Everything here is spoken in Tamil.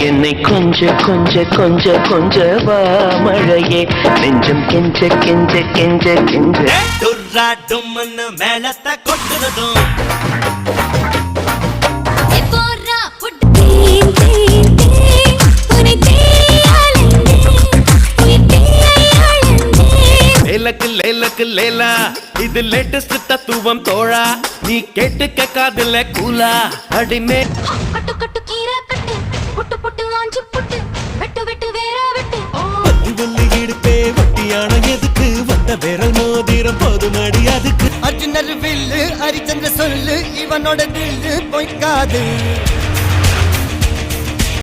என்னை கொஞ்ச கொஞ்ச கொஞ்ச கொஞ்ச வா மழையே நெஞ்சம் கெஞ்ச கெஞ்ச கெஞ்ச கெஞ்ச துர்ரா டும்னு மேலத்த கொட்டுறதும் லேலக்கு லேலக்கு லேலா இது லேட்டஸ்ட் தத்துவம் தோழா நீ கேட்டுக்க காதுல கூலா அடிமே கட்டு கட்டு கீரை கட்டு புட்டு புட்டு ஆஞ்சு புட்டு வெட்டு வெட்டு வேற வெட்டு பத்துவல்லி இடுப்பே வட்டியான எதுக்கு வட்ட விரல் மோதிரம் போதுமடி அதுக்கு அர்ஜுனர் வில்லு ஹரிச்சந்திர சொல்லு இவனோட தில்லு பொய்க்காது